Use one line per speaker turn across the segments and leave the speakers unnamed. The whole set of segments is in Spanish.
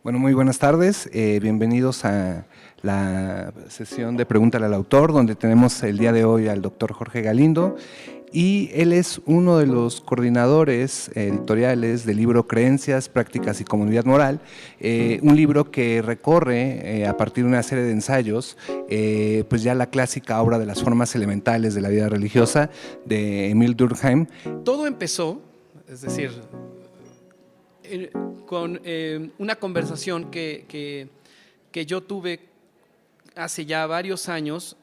Bueno, muy buenas tardes. Bienvenidos a la sesión de Pregúntale al Autor, donde tenemos el día de hoy al doctor Jorge Galindo, y él es uno de los coordinadores editoriales del libro Creencias, Prácticas y Comunidad Moral, un libro que recorre a partir de una serie de ensayos, pues ya la clásica obra de las formas elementales de la vida religiosa de Émile Durkheim.
Todo empezó, es decir, con una conversación que yo tuve hace ya varios años,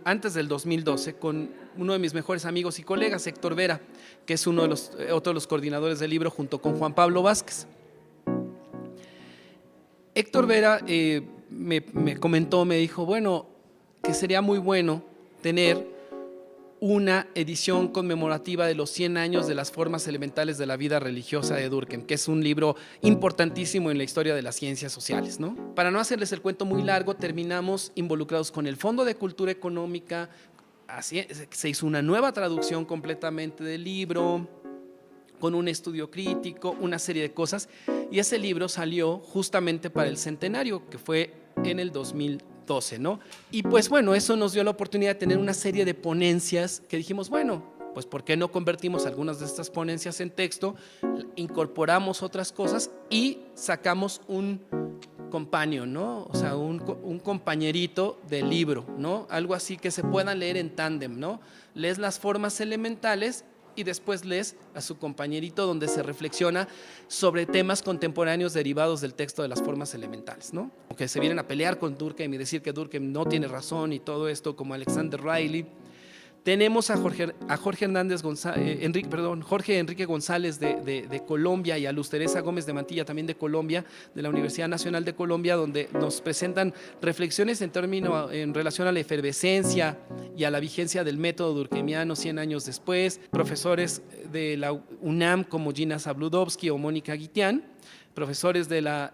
antes del 2012, con uno de mis mejores amigos y colegas, Héctor Vera, que es otro de los coordinadores del libro, junto con Juan Pablo Vázquez. Héctor Vera me comentó, me dijo, bueno, que sería muy bueno tener una edición conmemorativa de los 100 años de las formas elementales de la vida religiosa de Durkheim, que es un libro importantísimo en la historia de las ciencias sociales, ¿no? Para no hacerles el cuento muy largo, terminamos involucrados con el Fondo de Cultura Económica. Se hizo una nueva traducción completamente del libro, con un estudio crítico, una serie de cosas, y ese libro salió justamente para el centenario, que fue en el 2012, ¿no? Y pues bueno, eso nos dio la oportunidad de tener una serie de ponencias que dijimos, bueno, pues ¿por qué no convertimos algunas de estas ponencias en texto, incorporamos otras cosas y sacamos un companion, ¿no? O sea, un compañerito del libro, ¿no? Algo así que se puedan leer en tándem, ¿no? Lees las formas elementales y después lees a su compañerito, donde se reflexiona sobre temas contemporáneos derivados del texto de las formas elementales, ¿no? Que se vienen a pelear con Durkheim y decir que Durkheim no tiene razón y todo esto, como Alexander Riley. Tenemos a Jorge Enrique González de Colombia, y a Luz Teresa Gómez de Mantilla, también de Colombia, de la Universidad Nacional de Colombia, donde nos presentan reflexiones en relación a la efervescencia y a la vigencia del método durkheimiano 100 años después. Profesores de la UNAM como Gina Zabludovsky o Mónica Guitián, profesores de la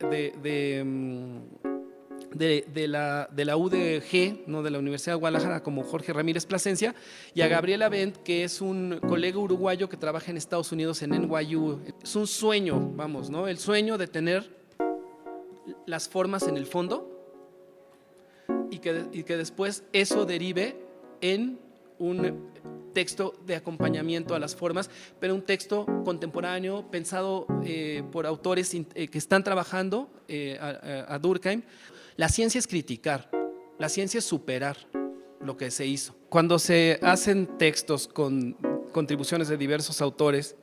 UDG, ¿no? De la Universidad de Guadalajara, como Jorge Ramírez Plasencia, y a Gabriela Bent, que es un colega uruguayo que trabaja en Estados Unidos en NYU. Es un sueño, vamos, ¿no? El sueño de tener las formas en el fondo y que después eso derive en un texto de acompañamiento a las formas, pero un texto contemporáneo pensado por autores que están trabajando a Durkheim. La ciencia es criticar, la ciencia es superar lo que se hizo. Cuando se hacen textos con contribuciones de diversos autores,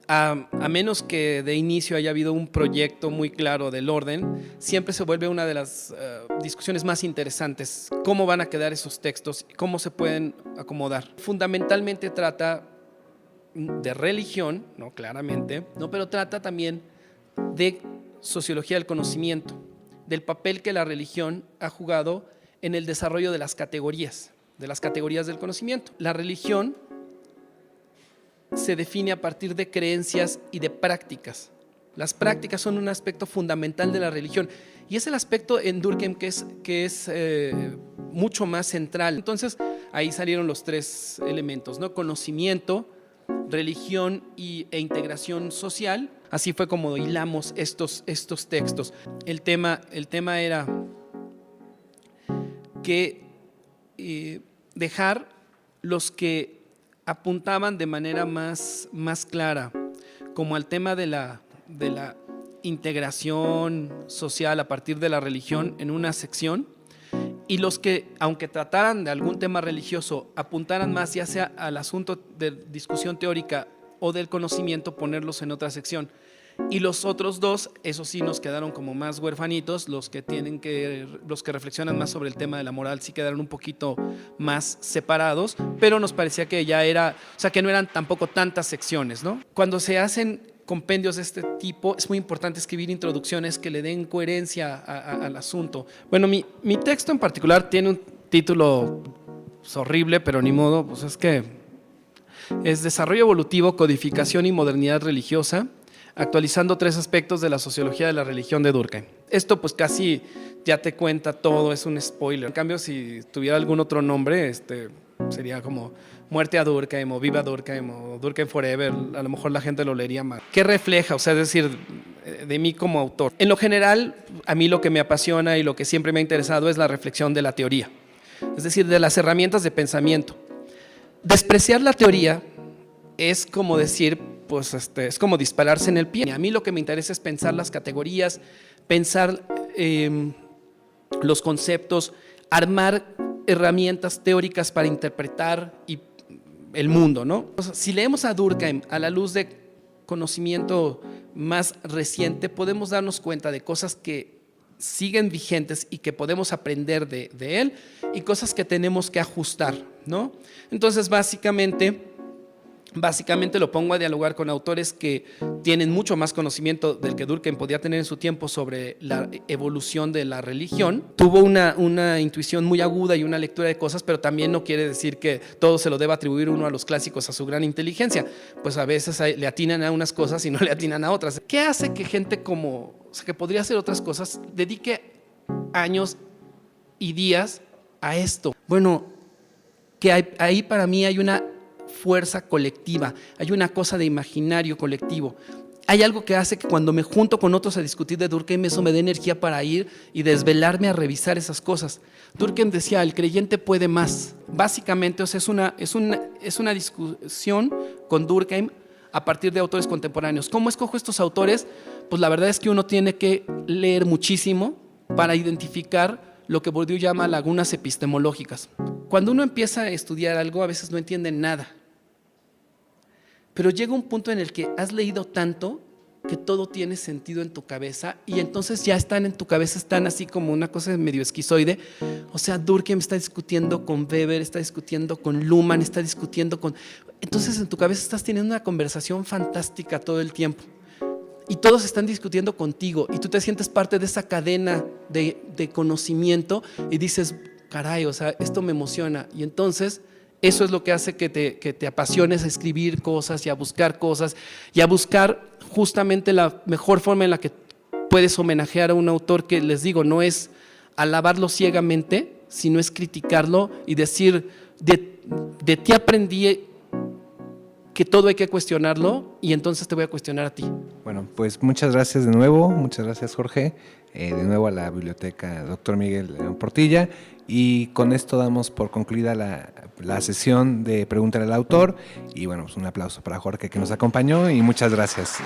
a menos que de inicio haya habido un proyecto muy claro del orden, siempre se vuelve una de las discusiones más interesantes. ¿Cómo van a quedar esos textos? ¿Cómo se pueden acomodar? Fundamentalmente trata de religión, ¿no? Claramente, ¿no? Pero trata también de sociología del conocimiento, del papel que la religión ha jugado en el desarrollo de las categorías del conocimiento. La religión se define a partir de creencias y de prácticas. Las prácticas son un aspecto fundamental de la religión, y es el aspecto en Durkheim que es mucho más central. Entonces ahí salieron los tres elementos, ¿no? Conocimiento, religión e integración social. Así fue como hilamos estos textos. El tema era que dejar los que apuntaban de manera más clara como al tema de la integración social a partir de la religión en una sección, y los que, aunque trataran de algún tema religioso, apuntaran más ya sea al asunto de discusión teórica o del conocimiento, ponerlos en otra sección. Y los otros dos, esos sí nos quedaron como más huerfanitos, los que reflexionan más sobre el tema de la moral sí quedaron un poquito más separados, pero nos parecía que ya era, o sea, que no eran tampoco tantas secciones, ¿no? Cuando se hacen compendios de este tipo, es muy importante escribir introducciones que le den coherencia al asunto. Bueno, mi texto en particular tiene un título horrible, pero ni modo, pues es que es Desarrollo evolutivo, codificación y modernidad religiosa, actualizando tres aspectos de la sociología de la religión de Durkheim. Esto pues casi ya te cuenta todo, es un spoiler. En cambio, si tuviera algún otro nombre, sería como muerte a Durkheim o viva Durkheim o Durkheim forever, a lo mejor la gente lo leería mal. ¿Qué refleja? O sea, es decir, de mí como autor. En lo general, a mí lo que me apasiona y lo que siempre me ha interesado es la reflexión de la teoría, es decir, de las herramientas de pensamiento. Despreciar la teoría es como decir, pues es como dispararse en el pie. A mí lo que me interesa es pensar las categorías, pensar los conceptos, armar herramientas teóricas para interpretar el mundo, ¿no? O sea, si leemos a Durkheim a la luz de conocimiento más reciente, podemos darnos cuenta de cosas que siguen vigentes y que podemos aprender de él y cosas que tenemos que ajustar, ¿no? Entonces, básicamente lo pongo a dialogar con autores que tienen mucho más conocimiento del que Durkheim podía tener en su tiempo sobre la evolución de la religión. Tuvo una intuición muy aguda y una lectura de cosas, pero también no quiere decir que todo se lo deba atribuir uno a los clásicos, a su gran inteligencia. Pues a veces le atinan a unas cosas y no le atinan a otras. ¿Qué hace que gente o sea, que podría hacer otras cosas, dedique años y días a esto? Bueno, que ahí para mí hay una fuerza colectiva, hay una cosa de imaginario colectivo. Hay algo que hace que cuando me junto con otros a discutir de Durkheim, eso me dé energía para ir y desvelarme a revisar esas cosas. Durkheim decía, el creyente puede más. Básicamente, o sea, es una discusión con Durkheim a partir de autores contemporáneos. ¿Cómo escojo estos autores? Pues la verdad es que uno tiene que leer muchísimo para identificar lo que Bourdieu llama lagunas epistemológicas. Cuando uno empieza a estudiar algo, a veces no entiende nada. Pero llega un punto en el que has leído tanto que todo tiene sentido en tu cabeza y entonces ya están en tu cabeza, están así como una cosa medio esquizoide. O sea, Durkheim está discutiendo con Weber, está discutiendo con Luhmann, está discutiendo con... Entonces en tu cabeza estás teniendo una conversación fantástica todo el tiempo. Y todos están discutiendo contigo y tú te sientes parte de esa cadena de conocimiento y dices, caray, o sea, esto me emociona. Y entonces eso es lo que hace que te apasiones a escribir cosas y a buscar cosas y a buscar justamente la mejor forma en la que puedes homenajear a un autor que, les digo, no es alabarlo ciegamente, sino es criticarlo y decir, de ti aprendí que todo hay que cuestionarlo y entonces te voy a cuestionar a ti.
Bueno, pues muchas gracias de nuevo, muchas gracias Jorge, de nuevo a la biblioteca Dr. Miguel León Portilla, y con esto damos por concluida la sesión de Pregúntale al Autor y bueno, pues un aplauso para Jorge que nos acompañó y muchas gracias.